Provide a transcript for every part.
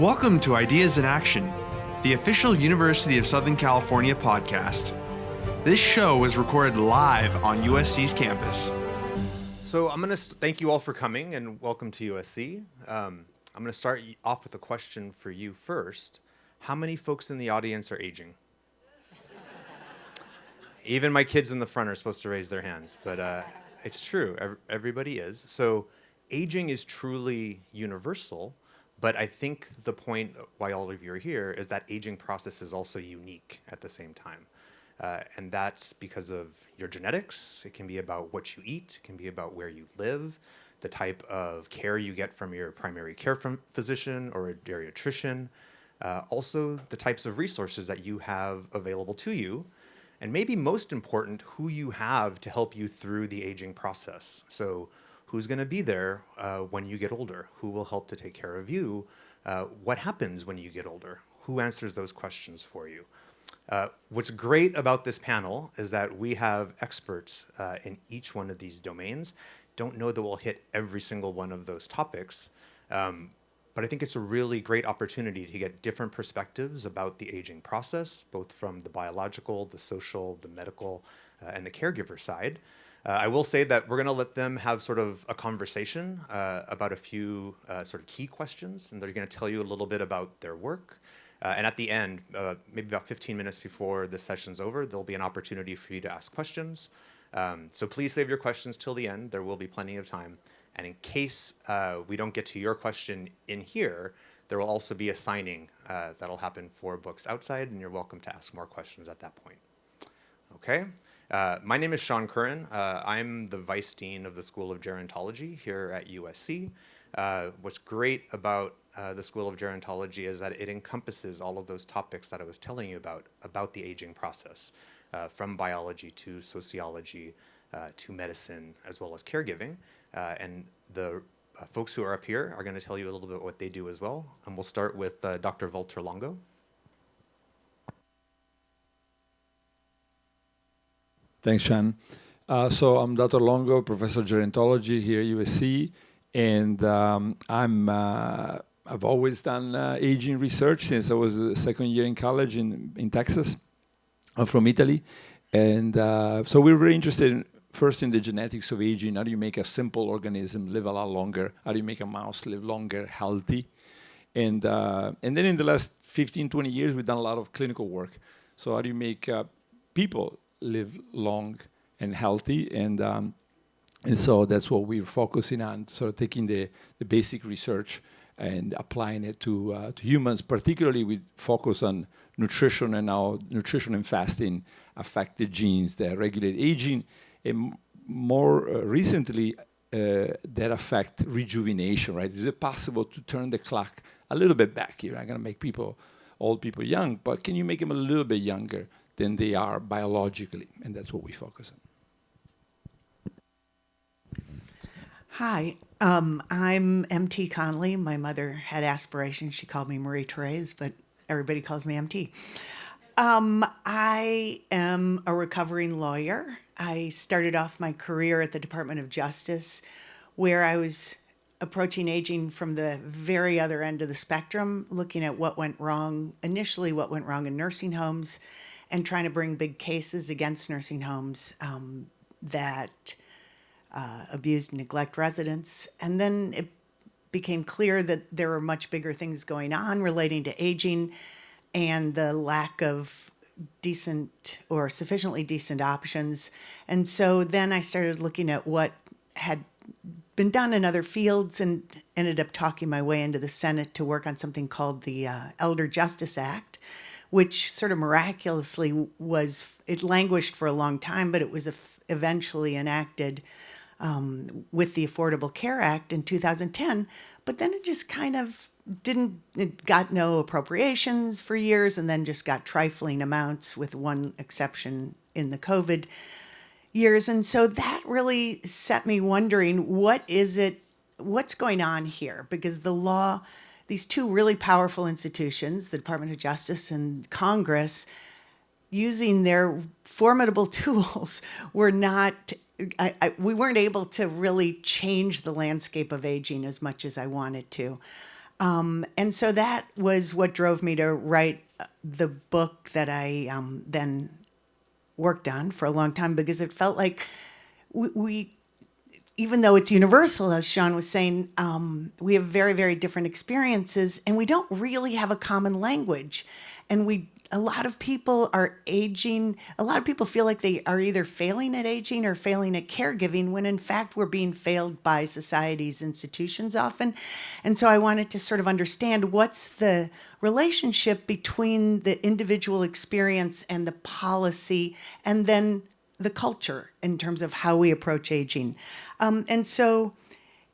Welcome to Ideas in Action, the official University of Southern California podcast. This show was recorded live on USC's campus. So I'm going to thank you all for coming and welcome to USC. I'm going to start off with a question for you first. How many folks in the audience are aging? Even my kids in the front are supposed to raise their hands, but it's true. Everybody is. So aging is truly universal, but I think the point why all of you are here is that aging process is also unique at the same time. And that's because of your genetics. It can be about what you eat. It can be about where you live, the type of care you get from your primary care physician or a geriatrician. Also, the types of resources that you have available to you. And maybe most important, who you have to help you through the aging process. So who's going to be there when you get older? Who will help to take care of you? What happens when you get older? Who answers those questions for you? What's great about this panel is that we have experts in each one of these domains. Don't know that we'll hit every single one of those topics, but I think it's a really great opportunity to get different perspectives about the aging process, both from the biological, the social, the medical, and the caregiver side. I will say that we're going to let them have sort of a conversation about a few sort of key questions, and they're going to tell you a little bit about their work. And at the end, maybe about 15 minutes before the session's over, there'll be an opportunity for you to ask questions. So please save your questions till the end. There will be plenty of time. And in case we don't get to your question in here, there will also be a signing that'll happen for books outside, and you're welcome to ask more questions at that point. Okay. My name is Sean Curran. I'm the Vice Dean of the School of Gerontology here at USC. What's great about the School of Gerontology is that it encompasses all of those topics that I was telling you about the aging process, from biology to sociology to medicine, as well as caregiving. And the folks who are up here are going to tell you a little bit what they do as well. And we'll start with Dr. Walter Longo. Thanks, Sean. So I'm Dr. Longo, Professor of Gerontology here at USC, and I've always done aging research since I was a second year in college in Texas. I'm from Italy, and so we're very interested first in the genetics of aging. How do you make a simple organism live a lot longer? How do you make a mouse live longer, healthy? And then in the last 15, 20 years, we've done a lot of clinical work. So how do you make people live long and healthy? And so that's what we're focusing on, sort of taking the basic research and applying it to humans. Particularly, we focus on nutrition and how nutrition and fasting affect the genes that regulate aging. And more recently, that affect rejuvenation, right? Is it possible to turn the clock a little bit back? You're not going to make old people young, but can you make them a little bit younger than they are biologically? And that's what we focus on. Hi, I'm MT Connolly. My mother had aspirations. She called me Marie Therese, but everybody calls me MT. I am a recovering lawyer. I started off my career at the Department of Justice, where I was approaching aging from the very other end of the spectrum, looking at what went wrong, initially what went wrong in nursing homes, and trying to bring big cases against nursing homes that abused and neglect residents. And then it became clear that there were much bigger things going on relating to aging and the lack of decent or sufficiently decent options. And so then I started looking at what had been done in other fields and ended up talking my way into the Senate to work on something called the Elder Justice Act, which sort of miraculously it languished for a long time, but it was eventually enacted with the Affordable Care Act in 2010. But then it just kind of it got no appropriations for years, and then just got trifling amounts, with one exception in the COVID years. And so that really set me wondering, what's going on here? Because the law, these two really powerful institutions, the Department of Justice and Congress, using their formidable tools, we weren't able to really change the landscape of aging as much as I wanted to. And so that was what drove me to write the book that I then worked on for a long time, because it felt like we even though it's universal, as Sean was saying, we have very, very different experiences, and we don't really have a common language. And a lot of people are aging. A lot of people feel like they are either failing at aging or failing at caregiving, when in fact we're being failed by society's institutions often. And so I wanted to sort of understand what's the relationship between the individual experience and the policy, and then the culture in terms of how we approach aging. And so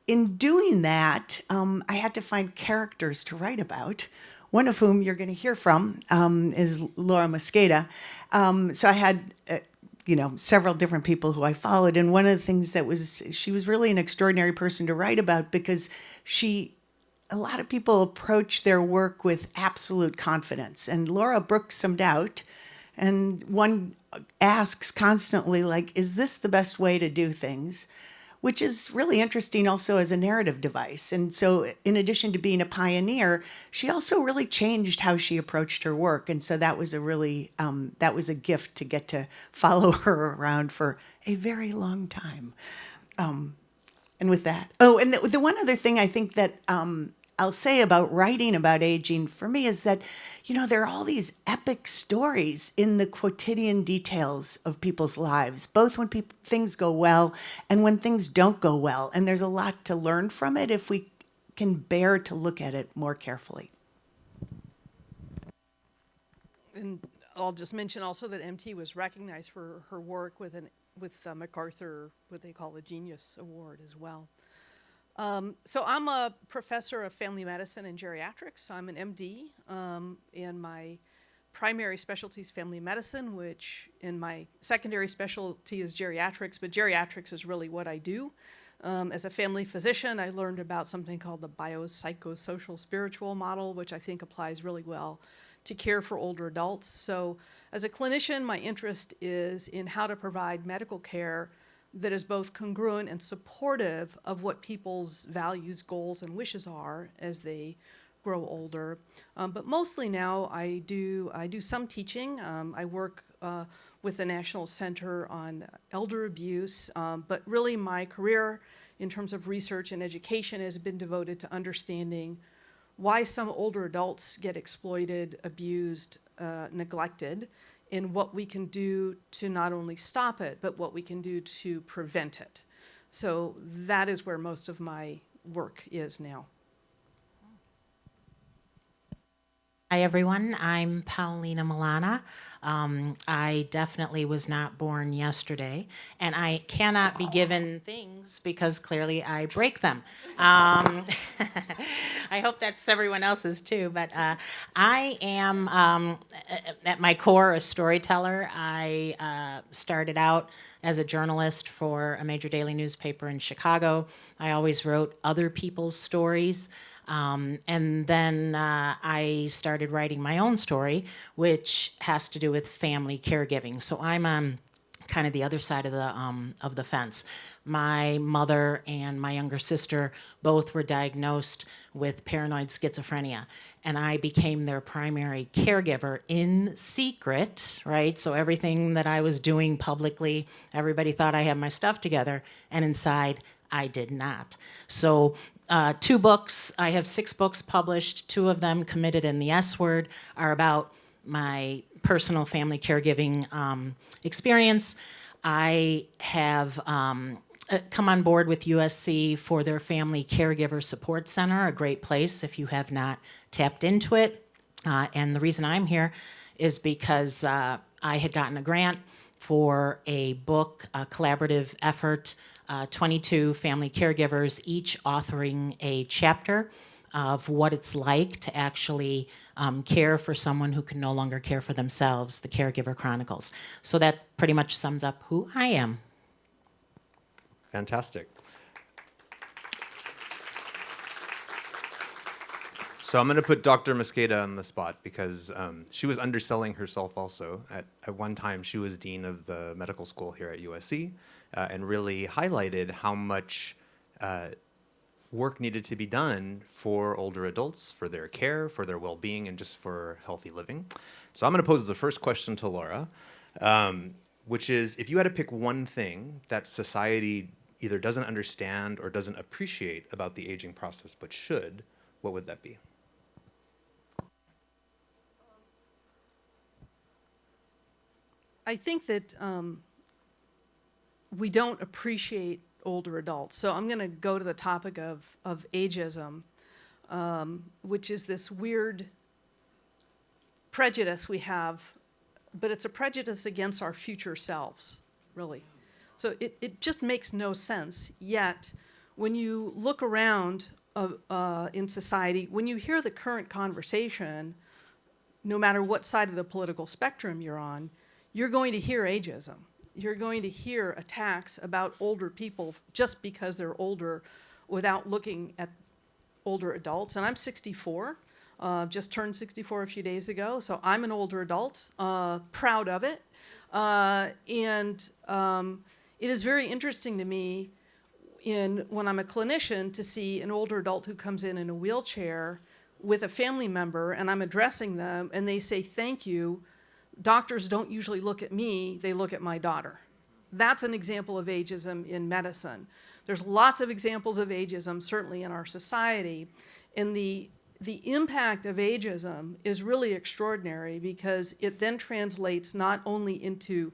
in doing that, I had to find characters to write about, one of whom you're going to hear from is Laura Mosqueda. So I had, several different people who I followed. And one of the things she was really an extraordinary person to write about, because a lot of people approach their work with absolute confidence. And Laura brooks some doubt. And one asks constantly, like, is this the best way to do things? Which is really interesting also as a narrative device. And so in addition to being a pioneer, she also really changed how she approached her work. And so that was that was a gift to get to follow her around for a very long time. And with that, and the one other thing I think that I'll say about writing about aging for me is that, there are all these epic stories in the quotidian details of people's lives, both when things go well and when things don't go well. And there's a lot to learn from it if we can bear to look at it more carefully. And I'll just mention also that MT was recognized for her work with MacArthur, what they call the Genius Award as well. So I'm a professor of family medicine and geriatrics. I'm an MD, and my primary specialty is family medicine, which in my secondary specialty is geriatrics, but geriatrics is really what I do. As a family physician, I learned about something called the biopsychosocial spiritual model, which I think applies really well to care for older adults. So as a clinician, my interest is in how to provide medical care that is both congruent and supportive of what people's values, goals, and wishes are as they grow older. But mostly now I do some teaching. I work with the National Center on Elder Abuse, but really my career in terms of research and education has been devoted to understanding why some older adults get exploited, abused, neglected, and what we can do to not only stop it, but what we can do to prevent it. So that is where most of my work is now. Hi, everyone. I'm Paulina Milana. I definitely was not born yesterday, and I cannot be given things because clearly I break them. I hope that's everyone else's too, but I am, at my core, a storyteller. I started out as a journalist for a major daily newspaper in Chicago. I always wrote other people's stories. And then I started writing my own story, which has to do with family caregiving. So I'm on kind of the other side of the fence. My mother and my younger sister both were diagnosed with paranoid schizophrenia, and I became their primary caregiver in secret, right? So everything that I was doing publicly, everybody thought I had my stuff together, and inside, I did not. So 2 books, I have 6 books published. 2 of them, Committed and the S Word, are about my personal family caregiving experience. I have come on board with USC for their Family Caregiver Support Center, a great place if you have not tapped into it. And the reason I'm here is because I had gotten a grant for a book, a collaborative effort, 22 family caregivers, each authoring a chapter of what it's like to actually care for someone who can no longer care for themselves, the Caregiver Chronicles. So that pretty much sums up who I am. Fantastic. So I'm going to put Dr. Mosqueda on the spot because she was underselling herself also. At one time, she was dean of the medical school here at USC and really highlighted how much work needed to be done for older adults, for their care, for their well-being, and just for healthy living. So I'm going to pose the first question to Laura, which is, if you had to pick one thing that society either doesn't understand or doesn't appreciate about the aging process but should, what would that be? I think that we don't appreciate older adults. So I'm going to go to the topic of ageism, which is this weird prejudice we have, but it's a prejudice against our future selves, really. So it just makes no sense. Yet, when you look around in society, when you hear the current conversation, no matter what side of the political spectrum you're on, you're going to hear ageism. You're going to hear attacks about older people just because they're older without looking at older adults. And I'm 64, just turned 64 a few days ago, so I'm an older adult, proud of it. It is very interesting to me when I'm a clinician to see an older adult who comes in a wheelchair with a family member, and I'm addressing them, and they say, "Thank you." Doctors don't usually look at me, they look at my daughter. That's an example of ageism in medicine. There's lots of examples of ageism, certainly in our society. And the impact of ageism is really extraordinary because it then translates not only into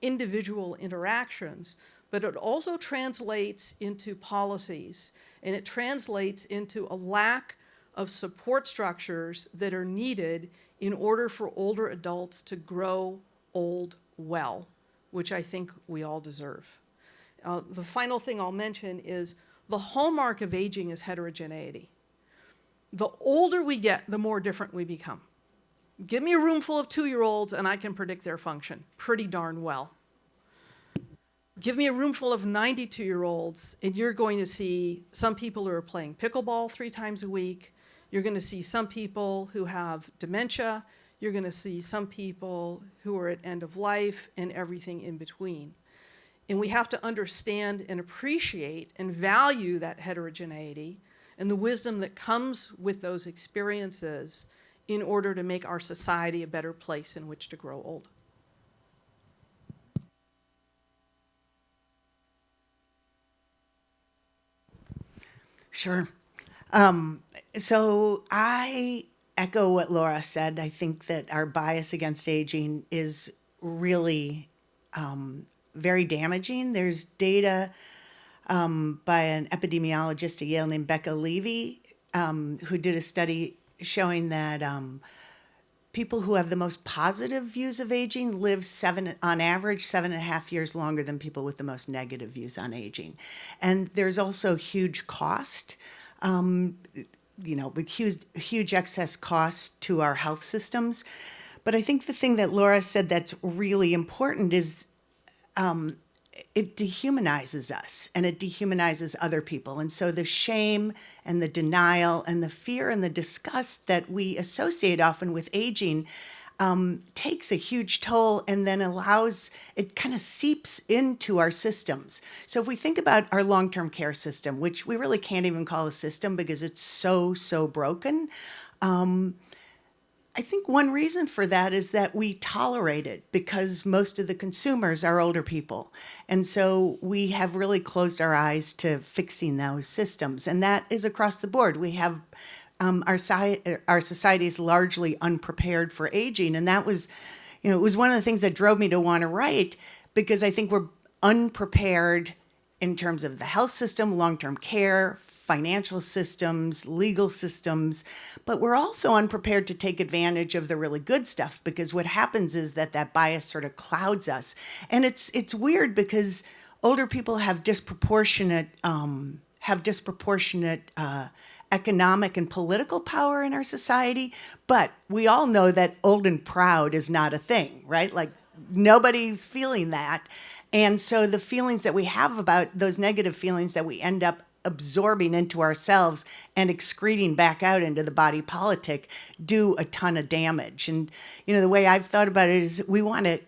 individual interactions, but it also translates into policies, and it translates into a lack of support structures that are needed in order for older adults to grow old well, which I think we all deserve. The final thing I'll mention is the hallmark of aging is heterogeneity. The older we get, the more different we become. Give me a room full of 2-year-olds and I can predict their function pretty darn well. Give me a room full of 92-year-olds and you're going to see some people who are playing pickleball 3 times a week. You're going to see some people who have dementia. You're going to see some people who are at end of life and everything in between. And we have to understand and appreciate and value that heterogeneity and the wisdom that comes with those experiences in order to make our society a better place in which to grow old. Sure. So I echo what Laura said. I think that our bias against aging is really very damaging. There's data by an epidemiologist at Yale named Becca Levy, who did a study showing that people who have the most positive views of aging live on average 7.5 years longer than people with the most negative views on aging. And there's also huge cost, with huge excess costs to our health systems. But I think the thing that Laura said that's really important is it dehumanizes us and it dehumanizes other people. And so the shame and the denial and the fear and the disgust that we associate often with aging takes a huge toll and then it kind of seeps into our systems. So if we think about our long-term care system, which we really can't even call a system because it's so broken, I think one reason for that is that we tolerate it because most of the consumers are older people. And so we have really closed our eyes to fixing those systems. And that is across the board. We have our society is largely unprepared for aging. And that was, it was one of the things that drove me to want to write, because I think we're unprepared in terms of the health system, long-term care, financial systems, legal systems, but we're also unprepared to take advantage of the really good stuff, because what happens is that bias sort of clouds us. And it's weird because older people have disproportionate economic and political power in our society, but we all know that old and proud is not a thing, right? Like nobody's feeling that. And so the feelings that we have about those negative feelings that we end up absorbing into ourselves and excreting back out into the body politic do a ton of damage. And, the way I've thought about it is we want to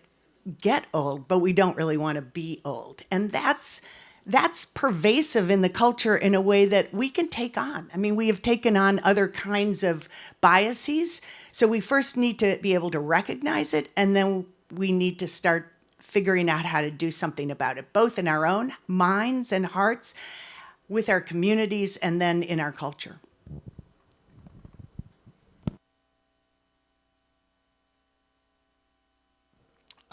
get old, but we don't really want to be old. And that's that's pervasive in the culture in a way that we can take on. I mean, we have taken on other kinds of biases. So we first need to be able to recognize it, and then we need to start figuring out how to do something about it, both in our own minds and hearts, with our communities, and then in our culture.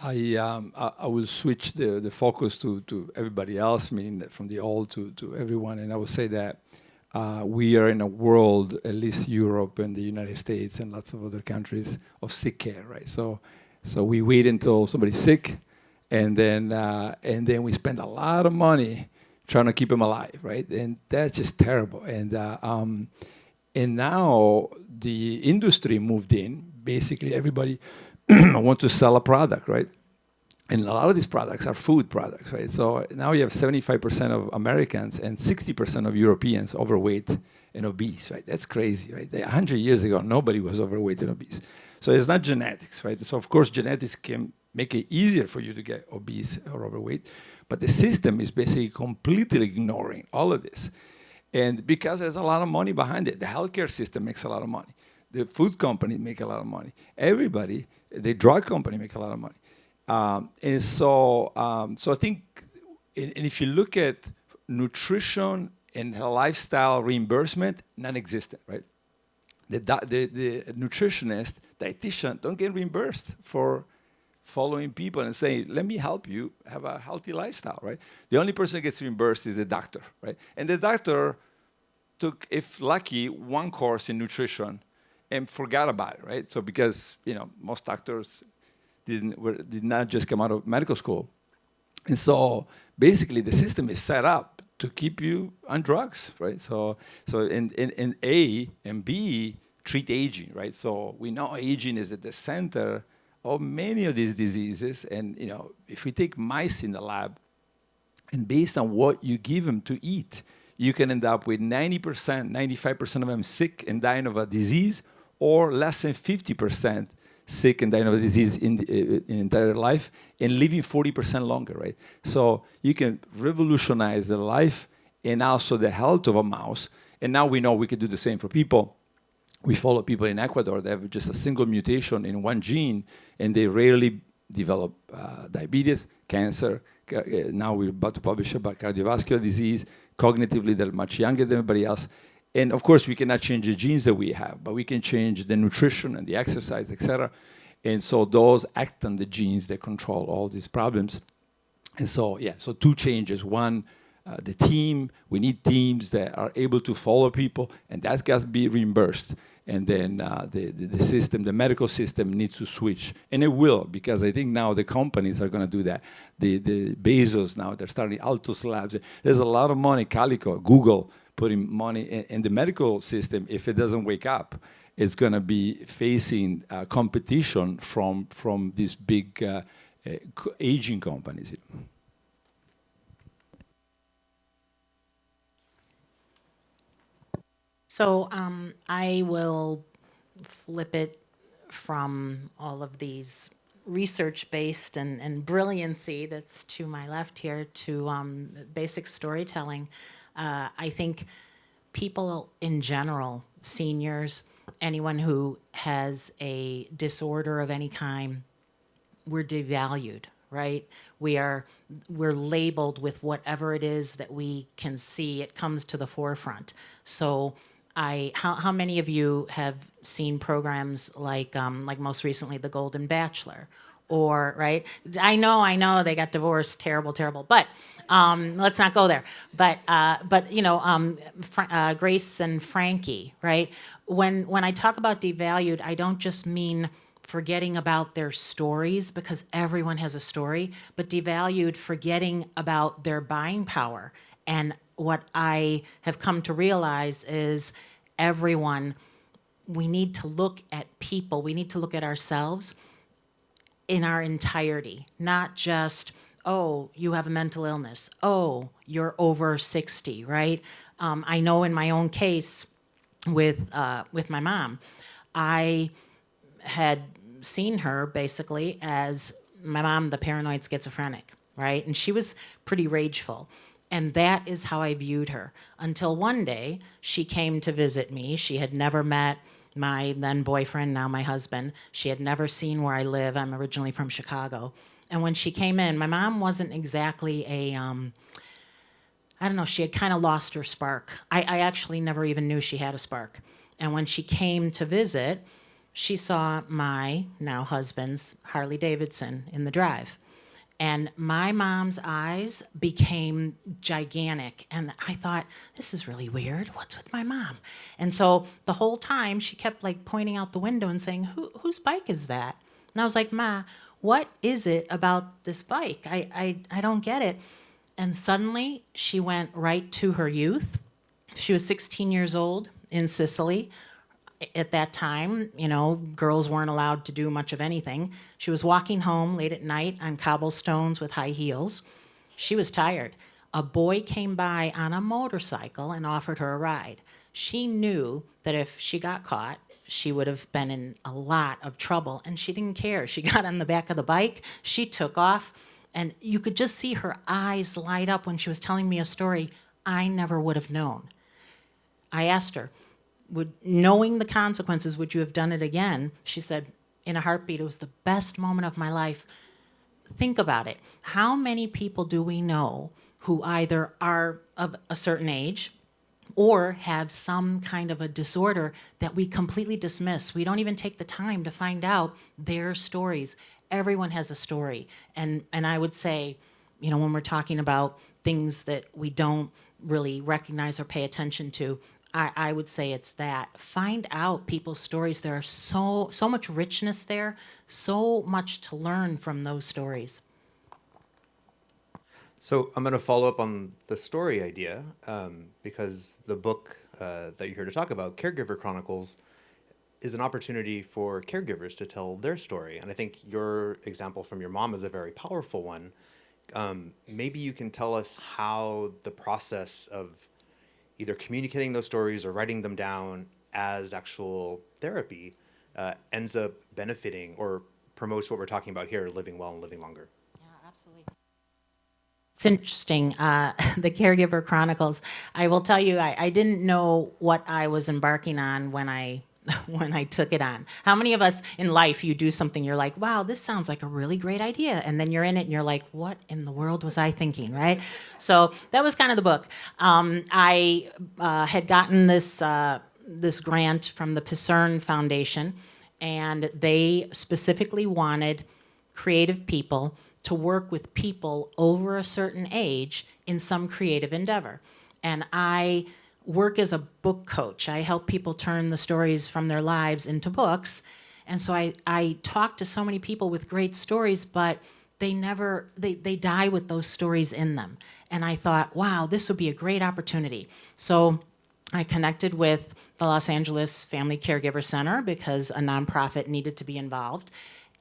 I will switch the focus to everybody else, meaning that from the old to everyone, and I will say that we are in a world, at least Europe and the United States and lots of other countries, of sick care, right? So we wait until somebody's sick, and then we spend a lot of money trying to keep them alive, right? And that's just terrible. And now the industry moved in. Basically, everybody want to sell a product, right? And a lot of these products are food products, right? So now you have 75% of Americans and 60% of Europeans overweight and obese, right? That's crazy, right? 100 years ago, nobody was overweight and obese. So it's not genetics, right? So of course, genetics can make it easier for you to get obese or overweight, but the system is basically completely ignoring all of this. And because there's a lot of money behind it, the healthcare system makes a lot of money. The food company make a lot of money. Everybody, the drug company make a lot of money. So I think, and if you look at nutrition and lifestyle reimbursement, non-existent, right? The nutritionist, dietitian don't get reimbursed for following people and saying, let me help you have a healthy lifestyle, right? The only person that gets reimbursed is the doctor, right? And the doctor took, if lucky, one course in nutrition and forgot about it, right? So because, most doctors did not just come out of medical school. And so basically the system is set up to keep you on drugs, right? So in A and B treat aging, right? So we know aging is at the center of many of these diseases. And if we take mice in the lab, and based on what you give them to eat, you can end up with 90%, 95% of them sick and dying of a disease, or less than 50% sick and dying of a disease in entire life, and living 40% longer, right? So you can revolutionize the life and also the health of a mouse. And now we know we can do the same for people. We follow people in Ecuador that have just a single mutation in one gene, and they rarely develop diabetes, cancer. Now we're about to publish about cardiovascular disease. Cognitively, they're much younger than everybody else. And of course, we cannot change the genes that we have, but we can change the nutrition and the exercise, et cetera. And so those act on the genes that control all these problems. And so, so two changes. One, the team, we need teams that are able to follow people, and that's got to be reimbursed. And then the system, the medical system needs to switch. And it will, because I think now the companies are going to do that. The Bezos now, they're starting Altos Labs. There's a lot of money, Calico, Google, putting money in the medical system. If it doesn't wake up, it's going to be facing competition from these big aging companies. So I will flip it from all of these research-based and brilliancy that's to my left here to basic storytelling. I think people in general, seniors, anyone who has a disorder of any kind, we're devalued, right? We're labeled with whatever it is that we can see. It comes to the forefront. So how many of you have seen programs like most recently The Golden Bachelor, or right? I know they got divorced, terrible, but let's not go there. But Grace and Frankie, right? When I talk about devalued, I don't just mean forgetting about their stories, because everyone has a story, but devalued, forgetting about their buying power. And what I have come to realize is everyone, we need to look at people, we need to look at ourselves in our entirety, not just, oh, you have a mental illness, oh, you're over 60, right? I know in my own case with my mom, I had seen her basically as my mom, the paranoid schizophrenic, right? And she was pretty rageful. And that is how I viewed her until one day she came to visit me. She had never met my then boyfriend, now my husband. She had never seen where I live. I'm originally from Chicago. And when she came in, my mom wasn't exactly I don't know, she had kind of lost her spark. I actually never even knew she had a spark. And when she came to visit, she saw my now husband's Harley Davidson in the drive. And my mom's eyes became gigantic. And I thought, this is really weird. What's with my mom? And so the whole time she kept like pointing out the window and saying, whose bike is that? And I was like, Ma, what is it about this bike? I don't get it. And suddenly she went right to her youth. She was 16 years old in Sicily. At that time, you know, girls weren't allowed to do much of anything. She was walking home late at night on cobblestones with high heels. She was tired. A boy came by on a motorcycle and offered her a ride. She knew that if she got caught, she would have been in a lot of trouble, and she didn't care. She got on the back of the bike, she took off, and you could just see her eyes light up when she was telling me a story I never would have known. I asked her, knowing the consequences, would you have done it again? She said, in a heartbeat, it was the best moment of my life. Think about it. How many people do we know who either are of a certain age or have some kind of a disorder that we completely dismiss? We don't even take the time to find out their stories. Everyone has a story. And I would say, you know, when we're talking about things that we don't really recognize or pay attention to, I would say it's that. Find out people's stories. There are so much richness there, so much to learn from those stories. So I'm going to follow up on the story idea because the book that you're here to talk about, Caregiver Chronicles, is an opportunity for caregivers to tell their story. And I think your example from your mom is a very powerful one. Maybe you can tell us how the process of either communicating those stories or writing them down as actual therapy ends up benefiting or promotes what we're talking about here, living well and living longer. Yeah, absolutely. It's interesting, the Caregiver Chronicles. I will tell you, I didn't know what I was embarking on when I took it on. How many of us in life, you do something, you're like, wow, this sounds like a really great idea. And then you're in it and you're like, what in the world was I thinking, right? So that was kind of the book. I had gotten this grant from the Pisern Foundation, and they specifically wanted creative people to work with people over a certain age in some creative endeavor. And I work as a book coach. I help people turn the stories from their lives into books. And so I talk to so many people with great stories, but they die with those stories in them. And I thought, wow, this would be a great opportunity. So I connected with the Los Angeles Family Caregiver Center because a nonprofit needed to be involved.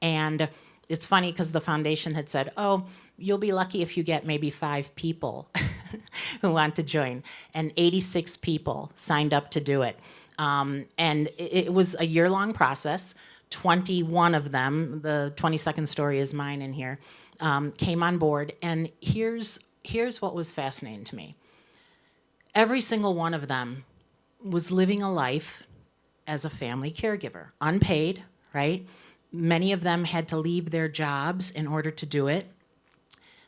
And it's funny because the foundation had said, oh, you'll be lucky if you get maybe 5 people who want to join. And 86 people signed up to do it. And it was a year-long process. 21 of them, the 22nd story is mine in here, came on board. And here's what was fascinating to me. Every single one of them was living a life as a family caregiver, unpaid, right? Many of them had to leave their jobs in order to do it.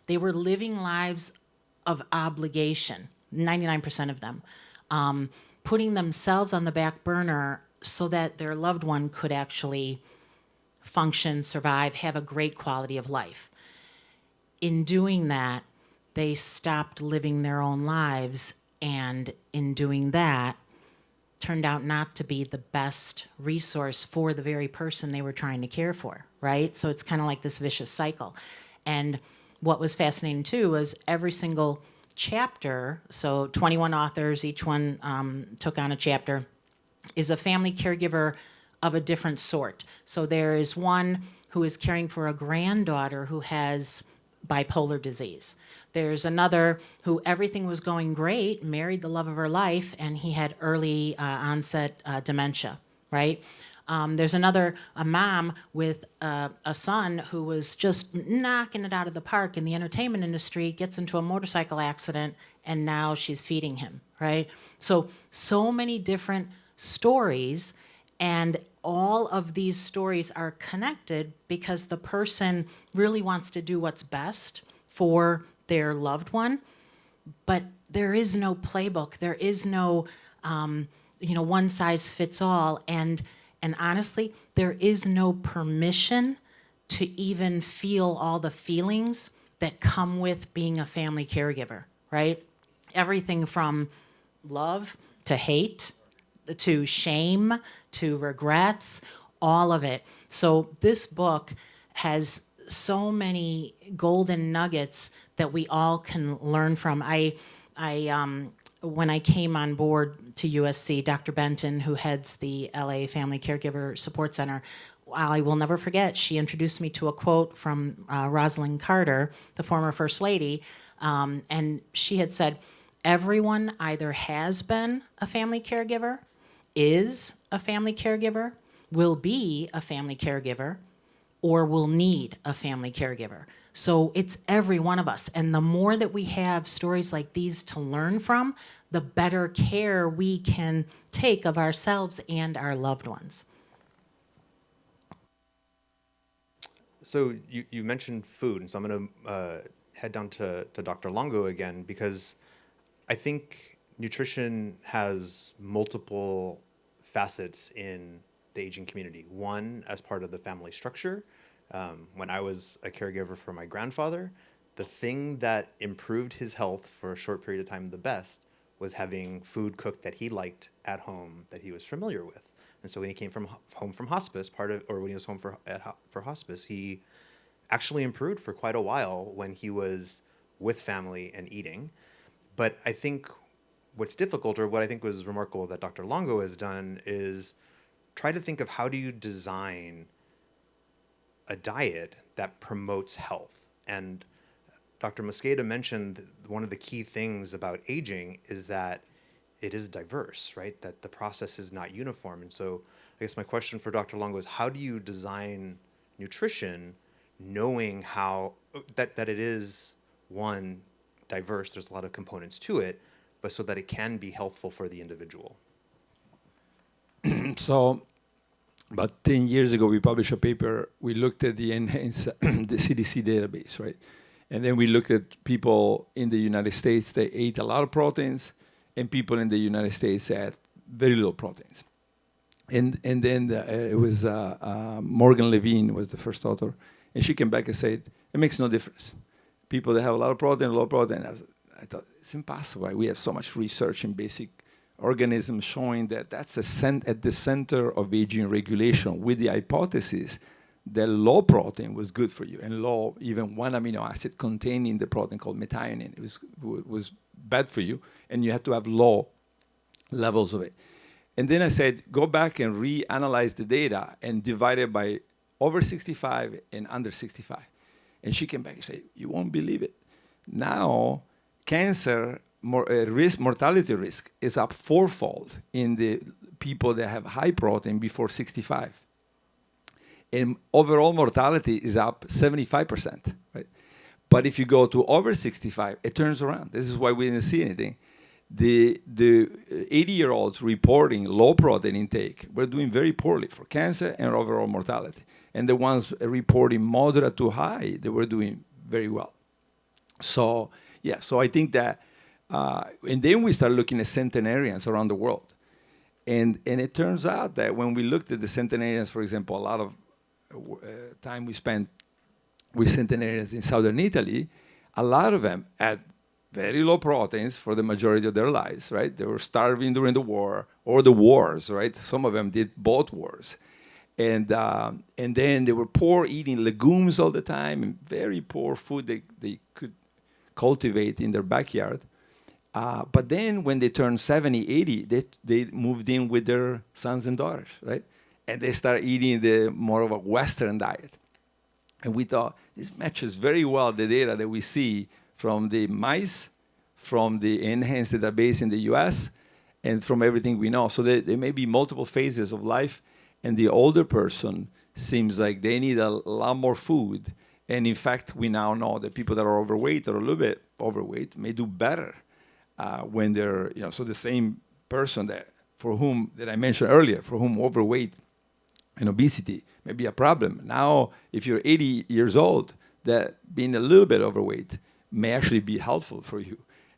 They were living lives of obligation, 99% of them, putting themselves on the back burner so that their loved one could actually function, survive, have a great quality of life. In doing that, they stopped living their own lives, and in doing that, turned out not to be the best resource for the very person they were trying to care for, right? So it's kind of like this vicious cycle. And what was fascinating too was every single chapter, so 21 authors, each one took on a chapter, is a family caregiver of a different sort. So there is one who is caring for a granddaughter who has bipolar disease. There's another who everything was going great, married the love of her life, and he had early onset dementia, right? There's a mom with a son who was just knocking it out of the park in the entertainment industry, gets into a motorcycle accident, and now she's feeding him, right? So many different stories, and all of these stories are connected because the person really wants to do what's best for their loved one, but there is no playbook. There is no, one size fits all, and honestly, there is no permission to even feel all the feelings that come with being a family caregiver, right? Everything from love to hate to shame to regrets, all of it. So this book has so many golden nuggets that we all can learn from. When I came on board to USC, Dr. Benton, who heads the LA Family Caregiver Support Center, I will never forget, she introduced me to a quote from Rosalind Carter, the former First Lady, and she had said, everyone either has been a family caregiver, is a family caregiver, will be a family caregiver, or will need a family caregiver. So it's every one of us. And the more that we have stories like these to learn from, the better care we can take of ourselves and our loved ones. So you mentioned food, and so I'm going to head down to Dr. Longo again, because I think nutrition has multiple facets in the aging community. One, as part of the family structure. When I was a caregiver for my grandfather, the thing that improved his health for a short period of time the best was having food cooked that he liked at home, that he was familiar with. And so when he came home from hospice, when he was home for hospice, he actually improved for quite a while when he was with family and eating. But I think what's difficult, or what I think was remarkable that Dr. Longo has done, is try to think of how do you design a diet that promotes health. And Dr. Mosqueda mentioned one of the key things about aging is that it is diverse, right? That the process is not uniform. And so I guess my question for Dr. Longo is, how do you design nutrition knowing how that it is, one, diverse, there's a lot of components to it, but so that it can be healthful for the individual? So about 10 years ago, we published a paper. We looked at the enhanced, the CDC database, right? And then we looked at people in the United States that ate a lot of proteins and people in the United States that had very low proteins. And then it was Morgan Levine was the first author. And she came back and said, it makes no difference. People that have a lot of protein, low protein. I thought, it's impossible. We have so much research in basic organisms showing that that's at the center of aging regulation, with the hypothesis that low protein was good for you, and low, even one amino acid containing the protein called methionine, was bad for you, and you had to have low levels of it. And then I said, go back and reanalyze the data and divide it by over 65 and under 65. And she came back and said, you won't believe it. Now, cancer mortality risk is up fourfold in the people that have high protein before 65. And overall mortality is up 75%, right? But if you go to over 65, it turns around. This is why we didn't see anything. The 80-year-olds reporting low protein intake were doing very poorly for cancer and overall mortality. And the ones reporting moderate to high, they were doing very well. So, yeah, so I think that, and then we started looking at centenarians around the world. And it turns out that when we looked at the centenarians, for example, a lot of time we spent with centenarians in southern Italy, a lot of them had very low proteins for the majority of their lives, right? They were starving during the war, or the wars, right? Some of them did both wars. And then they were poor, eating legumes all the time, and very poor food they could cultivate in their backyard. But then when they turned 70, 80, they moved in with their sons and daughters, right? And they started eating the more of a Western diet. And we thought, this matches very well the data that we see from the mice, from the enhanced database in the US, and from everything we know. So there may be multiple phases of life. and the older person seems like they need a lot more food. And in fact, we now know that people that are overweight or a little bit overweight may do better when they're, so the same person that I mentioned earlier, for whom overweight and obesity may be a problem. Now, if you're 80 years old, that being a little bit overweight may actually be helpful for you.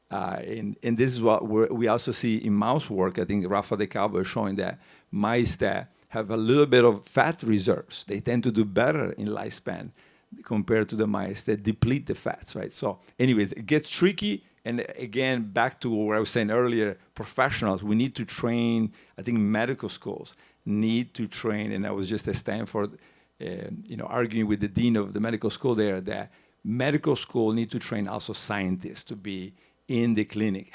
And this is what we also see in mouse work. I think Rafa De Calvo is showing that mice that have a little bit of fat reserves, they tend to do better in lifespan compared to the mice that deplete the fats, right? So anyways, it gets tricky. And again, back to what I was saying earlier, professionals, we need to train. I think medical schools need to train. And I was just at Stanford, arguing with the dean of the medical school there that medical school need to train also scientists to be in the clinic,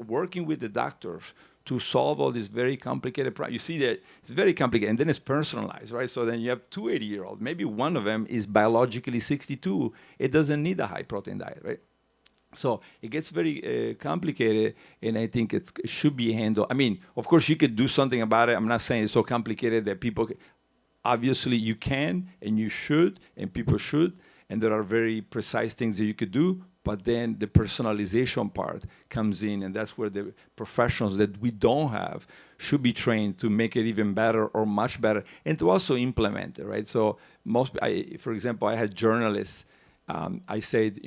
working with the doctors to solve all these very complicated problems. You see that it's very complicated, and then it's personalized, right? So then you have two 80-year-olds. Maybe one of them is biologically 62. It doesn't need a high-protein diet, right? So it gets very complicated, and I think it should be handled. I mean, of course, you could do something about it. I'm not saying it's so complicated that people obviously you can, and you should, and people should, and there are very precise things that you could do. But then the personalization part comes in, and that's where the professionals that we don't have should be trained to make it even better or much better, and to also implement it, right? So for example, I had journalists, I said,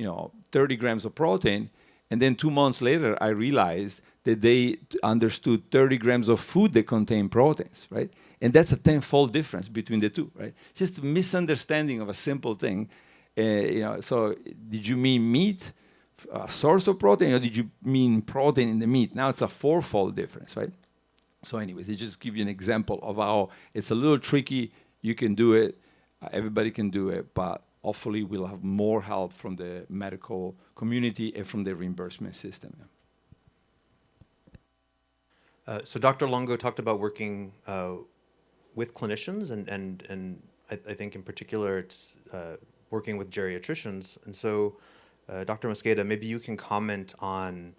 30 grams of protein, and then 2 months later, I realized that they understood 30 grams of food that contain proteins, right? And that's a tenfold difference between the two, right? Just a misunderstanding of a simple thing. So did you mean meat, a source of protein, or did you mean protein in the meat? Now it's a fourfold difference, right? So anyways, it just give you an example of how it's a little tricky. You can do it. Everybody can do it. But hopefully we'll have more help from the medical community and from the reimbursement system. So Dr. Longo talked about working with clinicians, and I think in particular it's working with geriatricians. And so, Dr. Mosqueda, maybe you can comment on,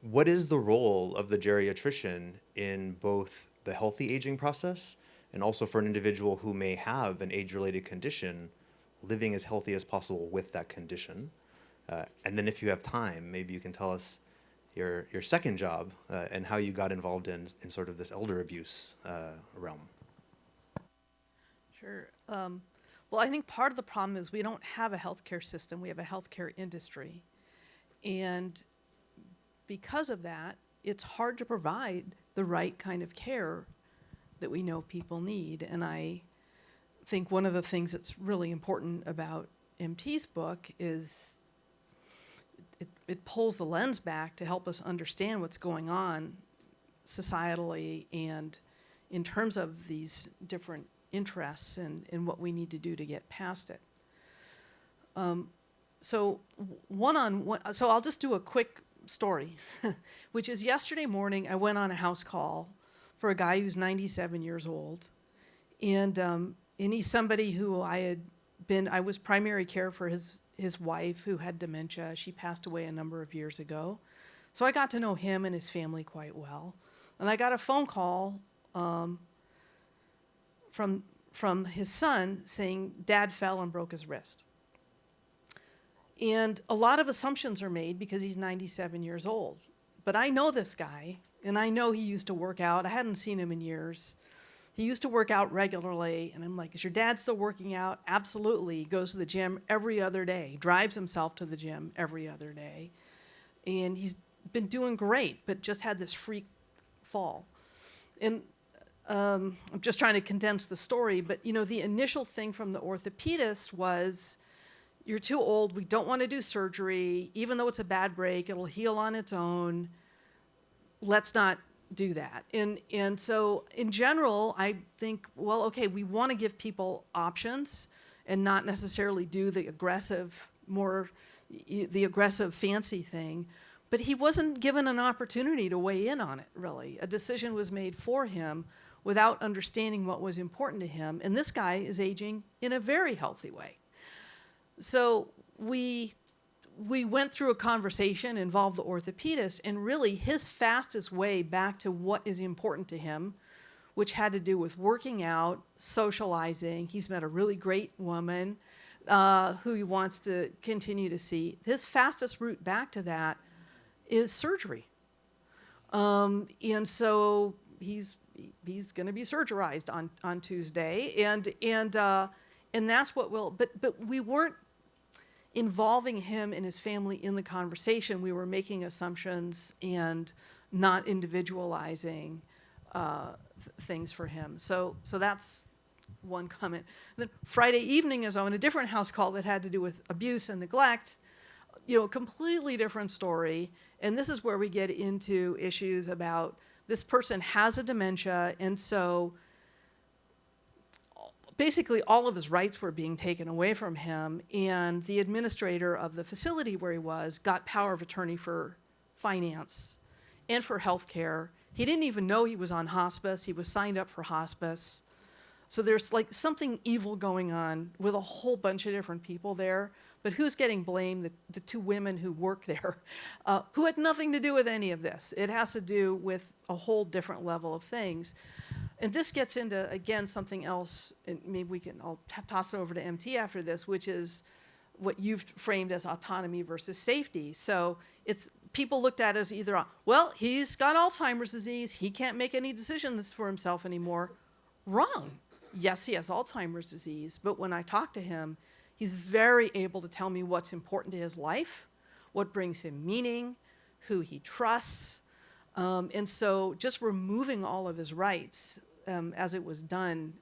what is the role of the geriatrician in both the healthy aging process and also for an individual who may have an age-related condition, living as healthy as possible with that condition. And then if you have time, maybe you can tell us your second job and how you got involved in sort of this elder abuse realm. Sure. Well, I think part of the problem is we don't have a healthcare system. We have a healthcare industry. And because of that, it's hard to provide the right kind of care that we know people need. And I think one of the things that's really important about MT's book is it pulls the lens back to help us understand what's going on societally and in terms of these different interests and what we need to do to get past it. So I'll just do a quick story, which is yesterday morning I went on a house call for a guy who's 97 years old, and he's somebody who I was primary care for his wife who had dementia. She passed away a number of years ago. So I got to know him and his family quite well. And I got a phone call from his son saying Dad fell and broke his wrist. And a lot of assumptions are made because he's 97 years old. But I know this guy, and I know he used to work out. I hadn't seen him in years. He used to work out regularly, and I'm like, is your dad still working out? Absolutely. He goes to the gym every other day, drives himself to the gym every other day. And he's been doing great, but just had this freak fall. And I'm just trying to condense the story, but the initial thing from the orthopedist was, you're too old, we don't want to do surgery, even though it's a bad break, it'll heal on its own, let's not do that. And so in general, I think, well, okay, we want to give people options and not necessarily do the aggressive fancy thing, but he wasn't given an opportunity to weigh in on it, really. A decision was made for him without understanding what was important to him. And this guy is aging in a very healthy way. So we went through a conversation, involved the orthopedist, and really his fastest way back to what is important to him which had to do with working out, socializing. He's met a really great woman who he wants to continue to see. His fastest route back to that is surgery. And so he's going to be surgerized on Tuesday, and that's what will. But we weren't involving him and his family in the conversation. We were making assumptions and not individualizing things for him. So that's one comment. And then Friday evening, as I was on a different house call that had to do with abuse and neglect, completely different story. And this is where we get into issues about this person has a dementia, and so basically all of his rights were being taken away from him, and the administrator of the facility where he was got power of attorney for finance and for health care. He didn't even know he was on hospice. He was signed up for hospice. So there's like something evil going on with a whole bunch of different people there. But who's getting blamed? The two women who work there, who had nothing to do with any of this. It has to do with a whole different level of things. And this gets into, again, something else, and maybe I'll toss it over to MT after this, which is what you've framed as autonomy versus safety. So it's people looked at as either, well, he's got Alzheimer's disease, he can't make any decisions for himself anymore. Wrong. Yes, he has Alzheimer's disease, but when I talk to him, he's very able to tell me what's important to his life, what brings him meaning, who he trusts. And so just removing all of his rights as it was done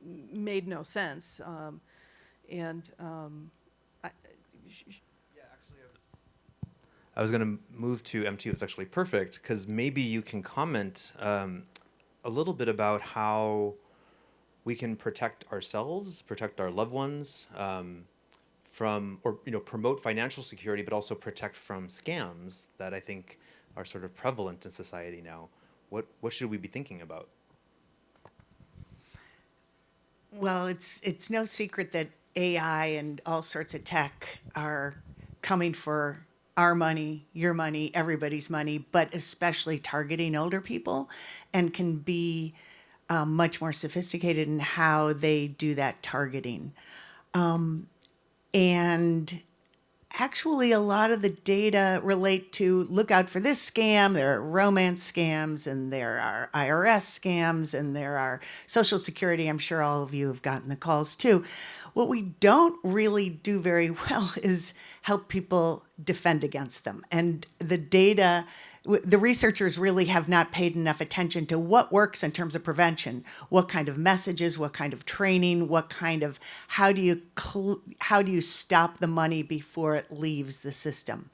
made no sense. I was going to move to MT. It's actually perfect, because maybe you can comment a little bit about how we can protect ourselves, protect our loved ones from, or promote financial security, but also protect from scams that I think are sort of prevalent in society now. What should we be thinking about? Well, it's no secret that AI and all sorts of tech are coming for our money, your money, everybody's money, but especially targeting older people, and can be much more sophisticated in how they do that targeting. And actually, a lot of the data relate to look out for this scam. There are romance scams, and there are IRS scams, and there are Social Security. I'm sure all of you have gotten the calls too. What we don't really do very well is help people defend against them. And the data, the researchers really have not paid enough attention to what works in terms of prevention, what kind of messages, what kind of training, how do you stop the money before it leaves the system.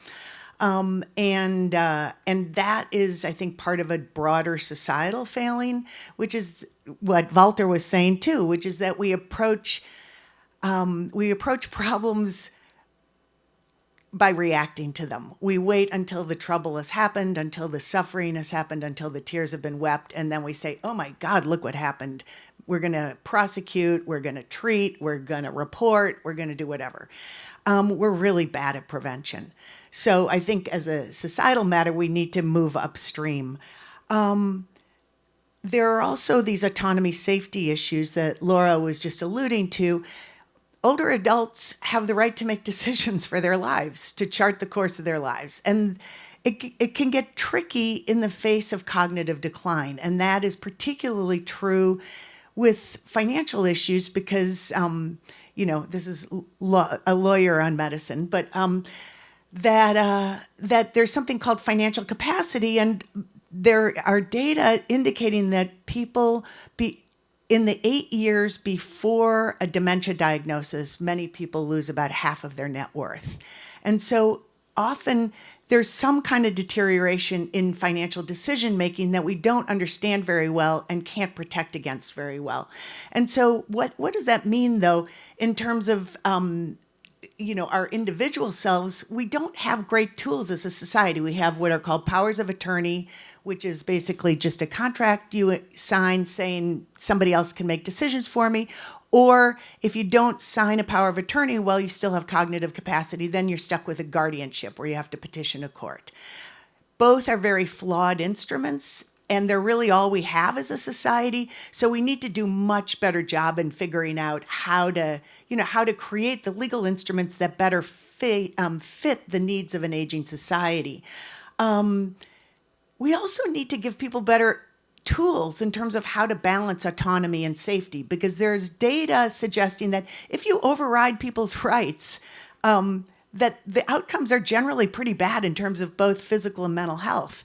And that is, I think, part of a broader societal failing, which is what Walter was saying too, which is that we approach problems by reacting to them. We wait until the trouble has happened, until the suffering has happened, until the tears have been wept, and then we say, oh my God, look what happened. We're going to prosecute, we're going to treat, we're going to report, we're going to do whatever. We're really bad at prevention. So I think as a societal matter, we need to move upstream. There are also these autonomy safety issues that Laura was just alluding to. Older adults have the right to make decisions for their lives, to chart the course of their lives. And it can get tricky in the face of cognitive decline. And that is particularly true with financial issues because, this is a lawyer on medicine, but that there's something called financial capacity. And there are data indicating that people in the 8 years before a dementia diagnosis, many people lose about half of their net worth. And so often there's some kind of deterioration in financial decision-making that we don't understand very well and can't protect against very well. And so what does that mean, though, in terms of our individual selves? We don't have great tools as a society. We have what are called powers of attorney, which is basically just a contract you sign saying somebody else can make decisions for me. Or if you don't sign a power of attorney while you still have cognitive capacity, then you're stuck with a guardianship where you have to petition a court. Both are very flawed instruments, and they're really all we have as a society. So we need to do much better job in figuring out how to, how to create the legal instruments that better fit the needs of an aging society. We also need to give people better tools in terms of how to balance autonomy and safety, because there's data suggesting that if you override people's rights, that the outcomes are generally pretty bad in terms of both physical and mental health.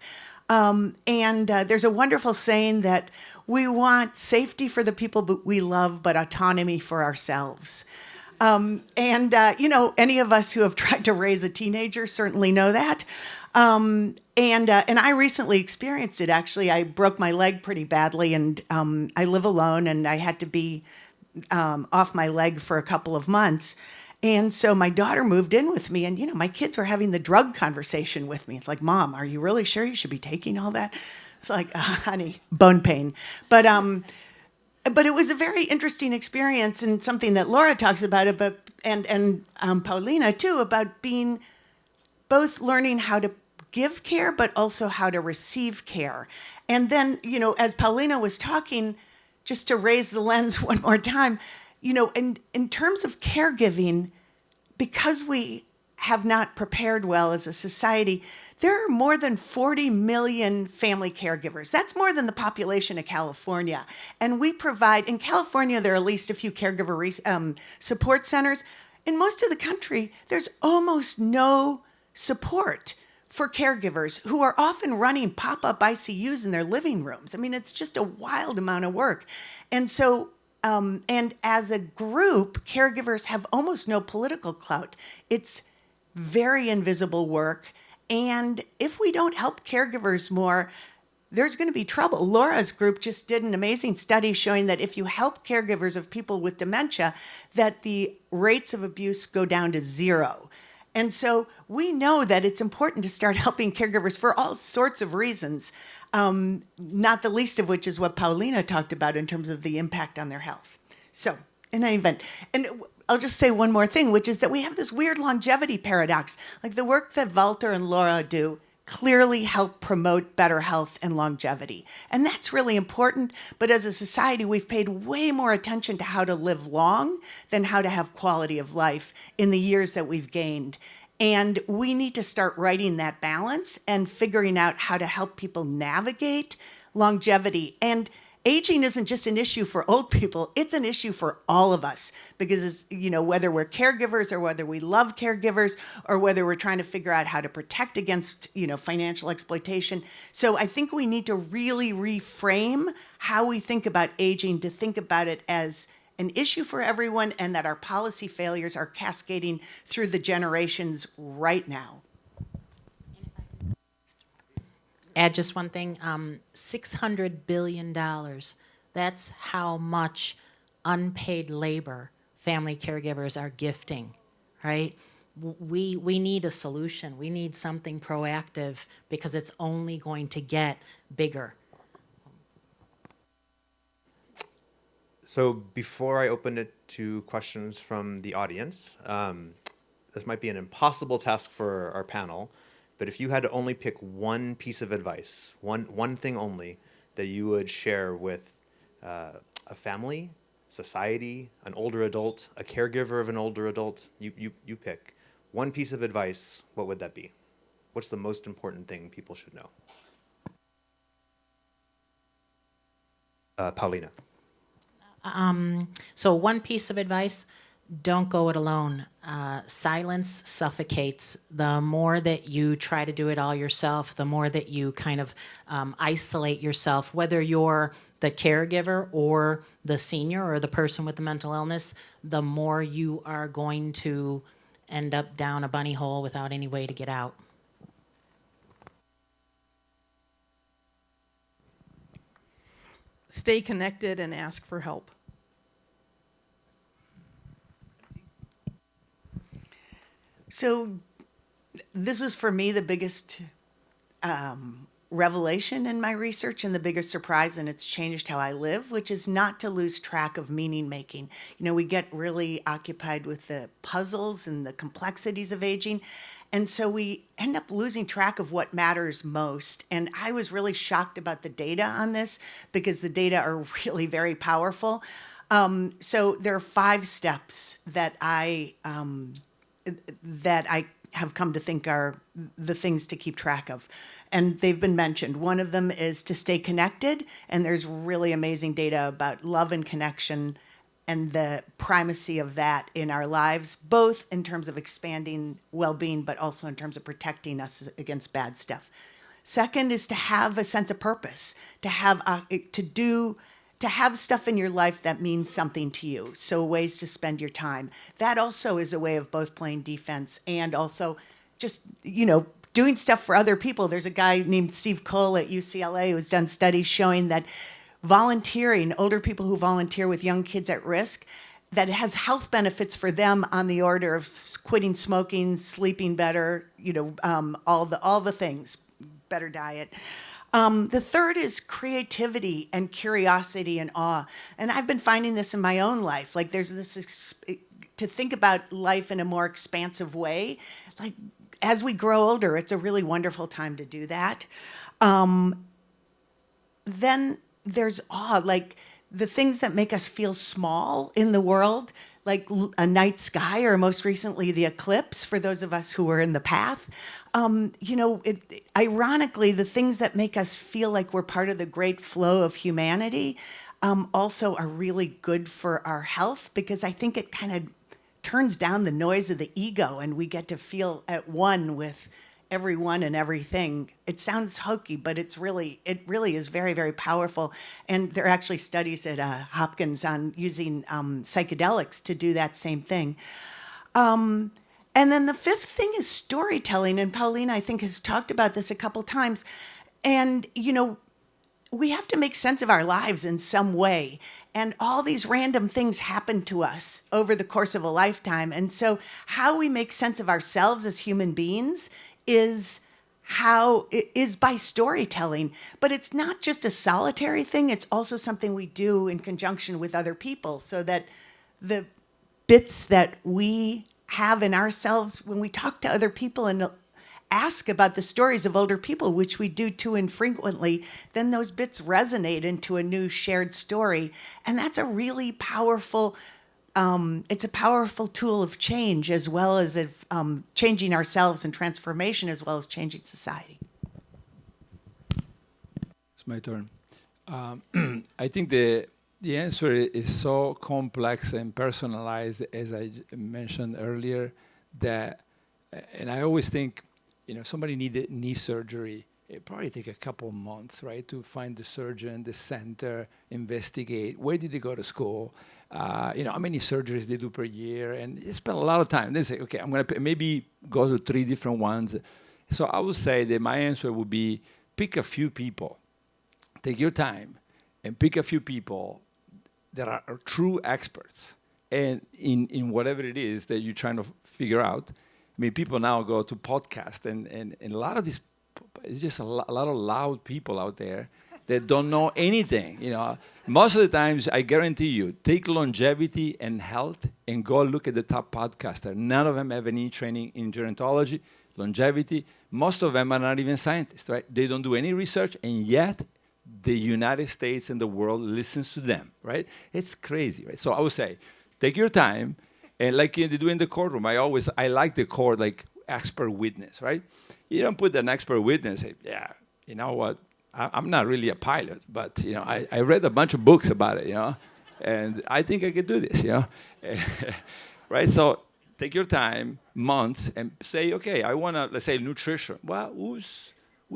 There's a wonderful saying that we want safety for the people we love, but autonomy for ourselves. Any of us who have tried to raise a teenager certainly know that. And I recently experienced it. Actually, I broke my leg pretty badly, and I live alone, and I had to be off my leg for a couple of months. And so my daughter moved in with me, and my kids were having the drug conversation with me. It's like, Mom, are you really sure you should be taking all that? It's like, honey, bone pain. But it was a very interesting experience, and something that Laura talks about, and Paulina too, about being both learning how to give care, but also how to receive care. And then, as Paulina was talking, just to raise the lens one more time, in terms of caregiving, because we have not prepared well as a society, there are more than 40 million family caregivers. That's more than the population of California. And we provide, in California, there are at least a few caregiver support centers. In most of the country, there's almost no support for caregivers, who are often running pop-up ICUs in their living rooms. I mean, it's just a wild amount of work. And so, and as a group, caregivers have almost no political clout. It's very invisible work. And if we don't help caregivers more, there's going to be trouble. Laura's group just did an amazing study showing that if you help caregivers of people with dementia, that the rates of abuse go down to 0. And so we know that it's important to start helping caregivers for all sorts of reasons, not the least of which is what Paulina talked about in terms of the impact on their health. So in any event, and I'll just say one more thing, which is that we have this weird longevity paradox. Like the work that Walter and Laura do clearly help promote better health and longevity. And that's really important. But as a society, we've paid way more attention to how to live long than how to have quality of life in the years that we've gained. And we need to start writing that balance and figuring out how to help people navigate longevity. And aging isn't just an issue for old people, it's an issue for all of us, because it's, whether we're caregivers or whether we love caregivers or whether we're trying to figure out how to protect against, financial exploitation. So I think we need to really reframe how we think about aging, to think about it as an issue for everyone, and that our policy failures are cascading through the generations right now. Add just one thing, $600 billion. That's how much unpaid labor family caregivers are gifting, right? We need a solution. We need something proactive, because it's only going to get bigger. So before I open it to questions from the audience, this might be an impossible task for our panel, but if you had to only pick one piece of advice, one thing only, that you would share with a family, society, an older adult, a caregiver of an older adult, you pick one piece of advice, what would that be? What's the most important thing people should know? Paulina. So one piece of advice, don't go it alone. Silence suffocates. The more that you try to do it all yourself, the more that you kind of isolate yourself, whether you're the caregiver or the senior or the person with the mental illness, the more you are going to end up down a bunny hole without any way to get out. Stay connected and ask for help. So this was, for me, the biggest revelation in my research, and the biggest surprise, and it's changed how I live, which is not to lose track of meaning making. We get really occupied with the puzzles and the complexities of aging, And so we end up losing track of what matters most. And I was really shocked about the data on this because the data are really very powerful. So there are 5 steps that I have come to think are the things to keep track of. And they've been mentioned. One of them is to stay connected. And there's really amazing data about love and connection and the primacy of that in our lives, both in terms of expanding well-being, but also in terms of protecting us against bad stuff. Second is to have a sense of purpose, to have stuff in your life that means something to you. So ways to spend your time. That also is a way of both playing defense and also just, doing stuff for other people. There's a guy named Steve Cole at UCLA who's done studies showing that volunteering, older people who volunteer with young kids at risk, that it has health benefits for them on the order of quitting smoking, sleeping better, all the things, better diet. The third is creativity and curiosity and awe. And I've been finding this in my own life. Like there's this, to think about life in a more expansive way. Like as we grow older, it's a really wonderful time to do that. Then there's awe, like the things that make us feel small in the world, like a night sky, or most recently the eclipse for those of us who were in the path. Ironically, the things that make us feel like we're part of the great flow of humanity also are really good for our health, because I think it kind of turns down the noise of the ego and we get to feel at one with everyone and everything. It sounds hokey, but it really is very, very powerful. And there are actually studies at Hopkins on using psychedelics to do that same thing. And then the 5th thing is storytelling. And Paulina, I think, has talked about this a couple times. And, we have to make sense of our lives in some way. And all these random things happen to us over the course of a lifetime. And so how we make sense of ourselves as human beings is by storytelling. But it's not just a solitary thing. It's also something we do in conjunction with other people, so that the bits that we have in ourselves, when we talk to other people and ask about the stories of older people, which we do too infrequently, then those bits resonate into a new shared story. And that's a really powerful, it's a powerful tool of change, as well as of changing ourselves and transformation, as well as changing society. It's my turn. I think the answer is so complex and personalized, as I mentioned earlier, that, and I always think, somebody needed knee surgery. It probably take a couple months, right, to find the surgeon, the center, investigate. Where did they go to school? How many surgeries they do per year? And they spend a lot of time. They say, okay, I'm going to maybe go to 3 different ones. So I would say that my answer would be pick a few people. Take your time and pick a few people that are true experts and in whatever it is that you're trying to figure out. I mean, people now go to podcasts, and a lot of these, it's just a lot of loud people out there that don't know anything. Most of the times, I guarantee you, take longevity and health and go look at the top podcaster. None of them have any training in gerontology, longevity. Most of them are not even scientists, right? They don't do any research, and yet the United States and the world listens to them, right? It's crazy, right? So I would say, take your time. And like you do in the courtroom, I like the court, like expert witness, right? You don't put an expert witness, say, yeah, you know what? I'm not really a pilot, but I read a bunch of books about it, and I think I could do this, right? So take your time, months, and say, okay, I want to, let's say, nutrition. Well, who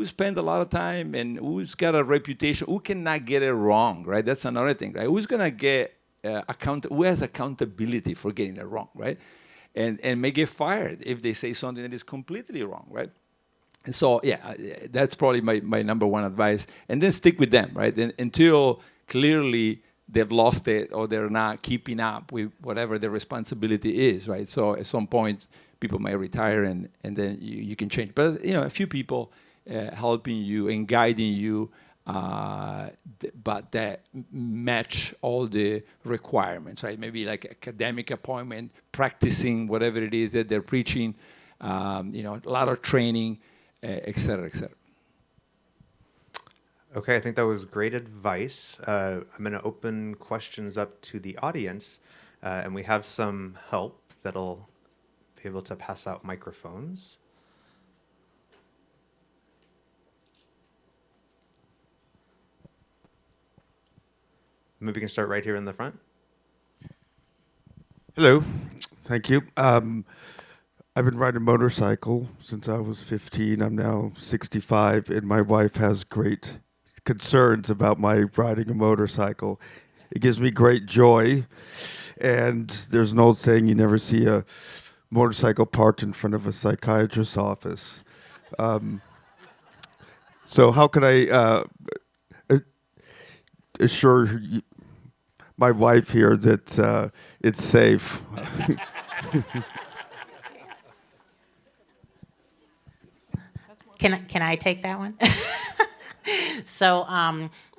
spend a lot of time and who's got a reputation? Who cannot get it wrong, right? That's another thing, right? Who's gonna get who has accountability for getting it wrong, right? And may get fired if they say something that is completely wrong, right? And so, yeah, that's probably my number one advice. And then stick with them, right? And until clearly they've lost it or they're not keeping up with whatever their responsibility is, right? So at some point, people may retire and then you can change. But, a few people helping you and guiding you, but that match all the requirements, right? Maybe like academic appointment, practicing whatever it is that they're preaching, a lot of training, et cetera, et cetera. Okay, I think that was great advice. I'm going to open questions up to the audience, and we have some help that'll be able to pass out microphones. Maybe we can start right here in the front. Hello, thank you. I've been riding a motorcycle since I was 15. I'm now 65, and my wife has great concerns about my riding a motorcycle. It gives me great joy, and there's an old saying, you never see a motorcycle parked in front of a psychiatrist's office. So how can I assure my wife here that it's safe? Can I take that one? So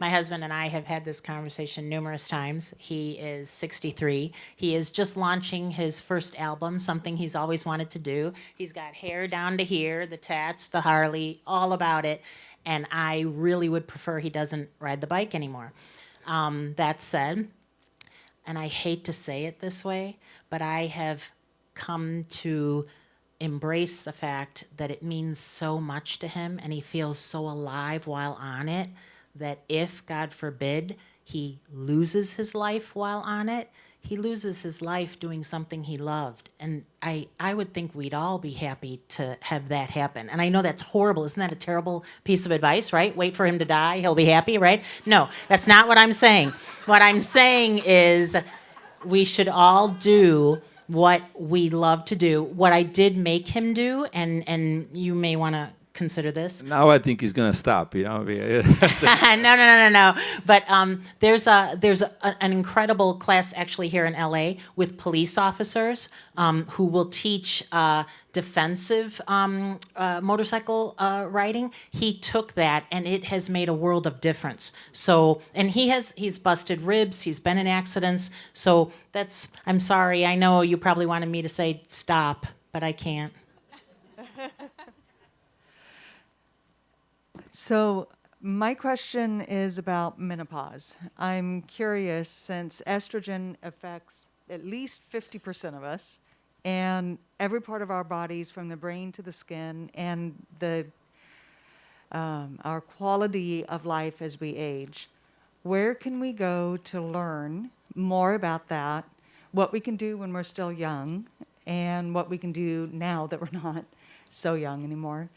my husband and I have had this conversation numerous times. He is 63. He is just launching his first album, something he's always wanted to do. He's got hair down to here, the tats, the Harley, all about it. And I really would prefer he doesn't ride the bike anymore. That said, and I hate to say it this way, but I have come to embrace the fact that it means so much to him and he feels so alive while on it that if, God forbid, he loses his life while on it, he loses his life doing something he loved. And I would think we'd all be happy to have that happen. And I know that's horrible. Isn't that a terrible piece of advice, right? Wait for him to die, he'll be happy, right? No, that's not what I'm saying. What I'm saying is we should all do what we love to do. What I did make him do, and you may want to consider this. Now I think he's going to stop, No. But there's an incredible class actually here in LA with police officers who will teach defensive motorcycle riding. He took that and it has made a world of difference. So, and he's busted ribs, he's been in accidents. So I'm sorry, I know you probably wanted me to say stop, but I can't. So my question is about menopause. I'm curious, since estrogen affects at least 50% of us, and every part of our bodies, from the brain to the skin, and our quality of life as we age, where can we go to learn more about that, what we can do when we're still young, and what we can do now that we're not so young anymore?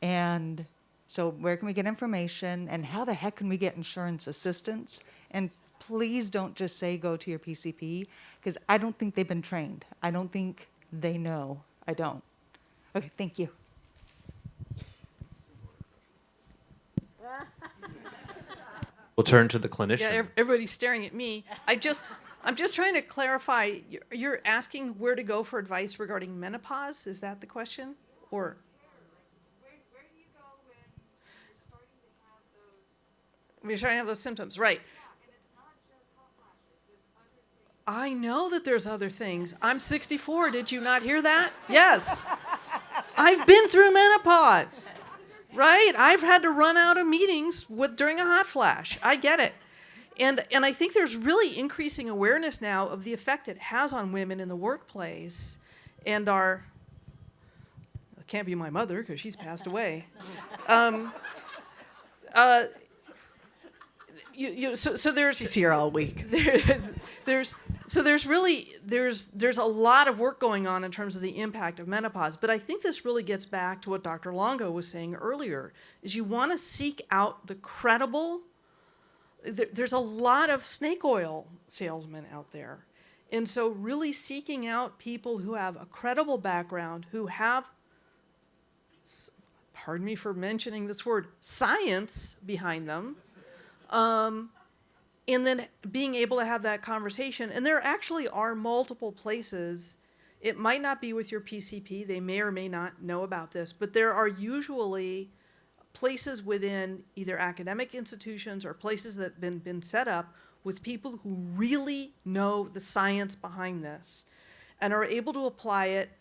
And so where can we get information, and how the heck can we get insurance assistance? And please don't just say go to your PCP, because I don't think they've been trained. I don't think they know. I don't. Okay, thank you. We'll turn to the clinician. Yeah, everybody's staring at me. I'm just trying to clarify. You're asking where to go for advice regarding menopause? Is that the question? Or we're starting to have those symptoms, right? I know that there's other things. I'm 64. Did you not hear that? Yes. I've been through menopause, right? I've had to run out of meetings during a hot flash. I get it. And I think there's really increasing awareness now of the effect it has on women in the workplace. And it can't be my mother because she's passed away. So there's She's here all week. There's a lot of work going on in terms of the impact of menopause, but I think this really gets back to what Dr. Longo was saying earlier, is you want to seek out the credible. There's a lot of snake oil salesmen out there, and so really seeking out people who have a credible background, who have, pardon me for mentioning this word, science behind them. And then being able to have that conversation. And there actually are multiple places. It might not be with your PCP. They may or may not know about this. But there are usually places within either academic institutions or places that have been set up with people who really know the science behind this and are able to apply it.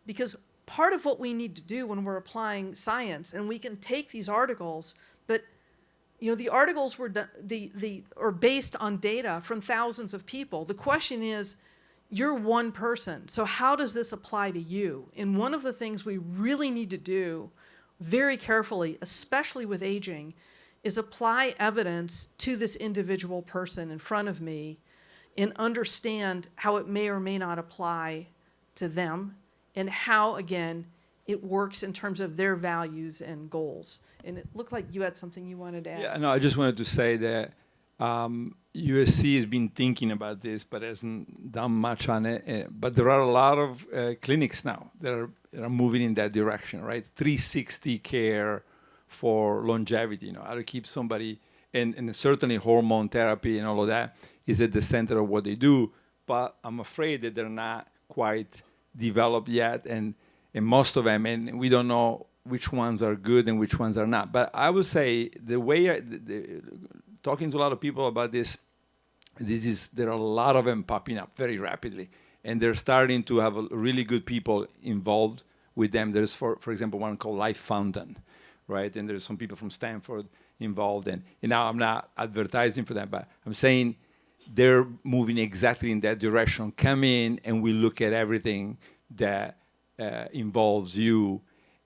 Because part of what we need to do when we're applying science, and we can take these articles, but the articles were are based on data from thousands of people. The question is, you're one person, so how does this apply to you? And one of the things we really need to do very carefully, especially with aging, is apply evidence to this individual person in front of me and understand how it may or may not apply to them and how, again, it works in terms of their values and goals. And it looked like you had something you wanted to add. Yeah, no, I just wanted to say that USC has been thinking about this, but hasn't done much on it. But there are a lot of clinics now that are moving in that direction, right? 360 care for longevity, how to keep somebody, and certainly hormone therapy and all of that is at the center of what they do. But I'm afraid that they're not quite developed yet, and most of them, and we don't know which ones are good and which ones are not. But I would say the way talking to a lot of people about this, there are a lot of them popping up very rapidly, and they're starting to have really good people involved with them. There's, for example, one called Life Fountain, right? And there's some people from Stanford involved, and now I'm not advertising for them, but I'm saying they're moving exactly in that direction. Come in and we look at everything that involves you,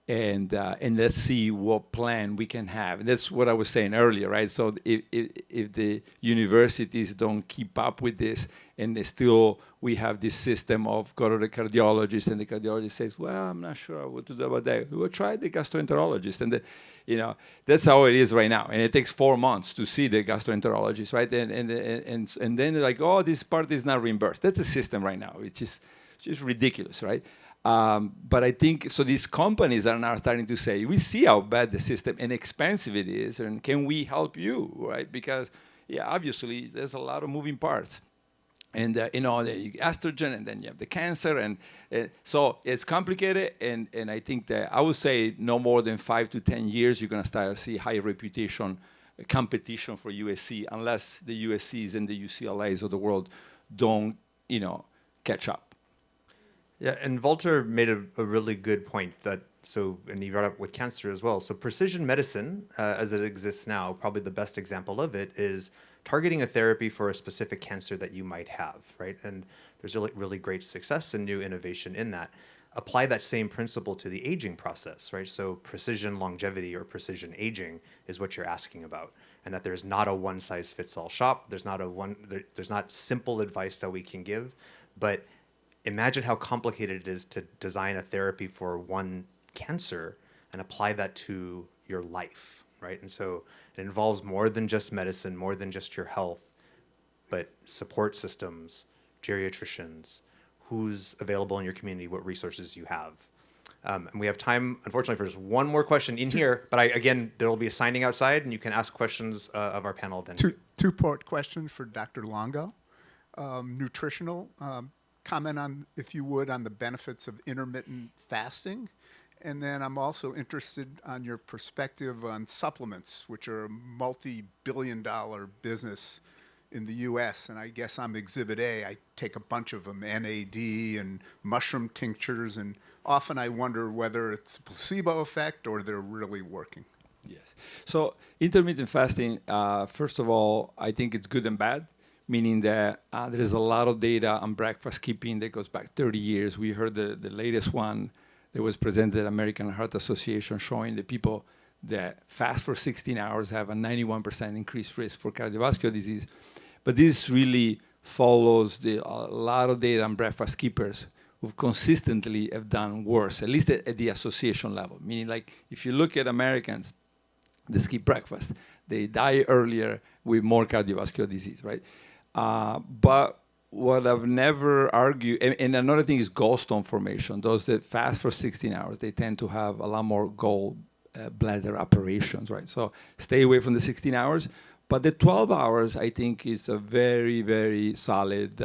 and let's see what plan we can have. And that's what I was saying earlier, right? So if the universities don't keep up with this, and we have this system of go to the cardiologist, and the cardiologist says, well, I'm not sure what to do about that. We'll try the gastroenterologist. And that's how it is right now. And it takes 4 months to see the gastroenterologist, right? And then they're like, oh, this part is not reimbursed. That's the system right now, which is just ridiculous, right? But I think, so these companies are now starting to say, we see how bad the system and expensive it is, and can we help you, right? Because, yeah, obviously, there's a lot of moving parts. And, the estrogen, and then you have the cancer, and so it's complicated, and I think that I would say no more than 5 to 10 years, you're going to start to see high reputation competition for USC, unless the USCs and the UCLAs of the world don't, catch up. Yeah, and Walter made a really good point and he brought up with cancer as well. So precision medicine, as it exists now, probably the best example of it is targeting a therapy for a specific cancer that you might have, right? And there's really, really great success and new innovation in that. Apply that same principle to the aging process, right? So precision longevity or precision aging is what you're asking about, and that there's not a one-size-fits-all shop. There's not simple advice that we can give, but imagine how complicated it is to design a therapy for one cancer and apply that to your life, right? And so it involves more than just medicine, more than just your health, but support systems, geriatricians, who's available in your community, what resources you have. And we have time, unfortunately, for just one more question in here, but again, there will be a signing outside, and you can ask questions of our panel then. Two-part question for Dr. Longo. Nutritional, comment on, if you would, on the benefits of intermittent fasting. And then I'm also interested on your perspective on supplements, which are a multi-billion-dollar business in the U.S. And I guess I'm Exhibit A. I take a bunch of them, NAD and mushroom tinctures, and often I wonder whether it's a placebo effect or they're really working. Yes. So intermittent fasting, first of all, I think it's good and bad, meaning that there is a lot of data on breakfast keeping that goes back 30 years. We heard the latest one that was presented at American Heart Association showing that people that fast for 16 hours have a 91% increased risk for cardiovascular disease. But this really follows a lot of data on breakfast keepers who consistently have done worse, at least at the association level. Meaning, like, if you look at Americans that skip breakfast, they die earlier with more cardiovascular disease, right? But what I've never argued, and another thing is gallstone formation. Those that fast for 16 hours, they tend to have a lot more gallbladder operations, right? So stay away from the 16 hours. But the 12 hours, I think, is a very, very solid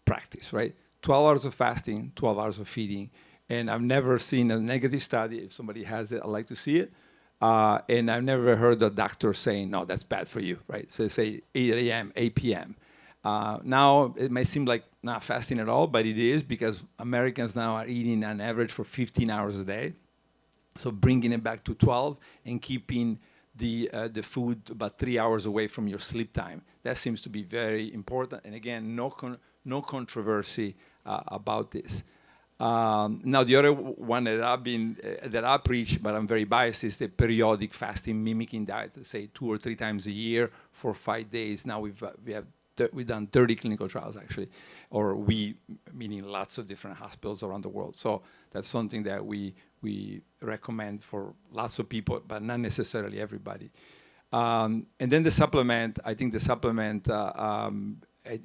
practice, right? 12 hours of fasting, 12 hours of feeding. And I've never seen a negative study. If somebody has it, I'd like to see it. And I've never heard a doctor saying, no, that's bad for you, right? So say 8 a.m., 8 p.m. Now, it may seem like not fasting at all, but it is, because Americans now are eating on average for 15 hours a day. So bringing it back to 12 and keeping the food about 3 hours away from your sleep time. That seems to be very important. And again, no controversy about this. Now, the other one that I preach, but I'm very biased, is the periodic fasting mimicking diet. Let's say 2 or 3 times a year for 5 days. Now we've done 30 clinical trials, actually, or we, meaning lots of different hospitals around the world. So that's something that we recommend for lots of people, but not necessarily everybody. And then the supplement, I think the supplement,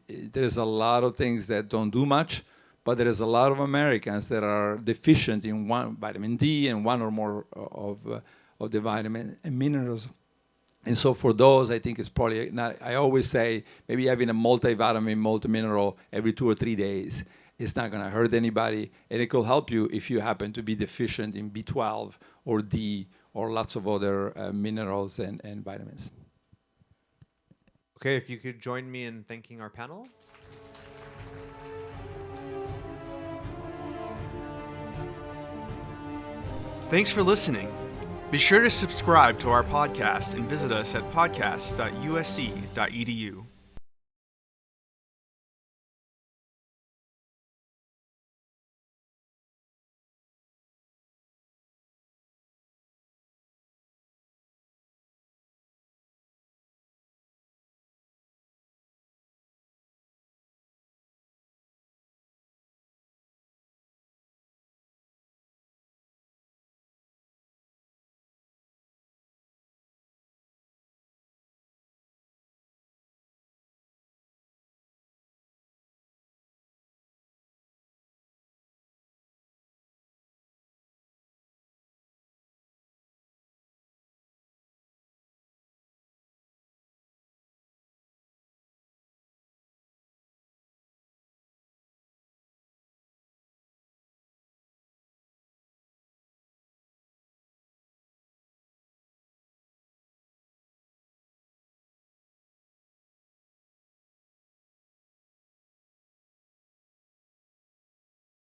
there's a lot of things that don't do much, but there is a lot of Americans that are deficient in vitamin D and one or more of the vitamin and minerals. And so for those, I think it's probably not, I always say maybe having a multivitamin, multimineral every 2 or 3 days is not going to hurt anybody, and it could help you if you happen to be deficient in B12 or D or lots of other minerals and vitamins. Okay, if you could join me in thanking our panel. Thanks for listening. Be sure to subscribe to our podcast and visit us at podcast.usc.edu.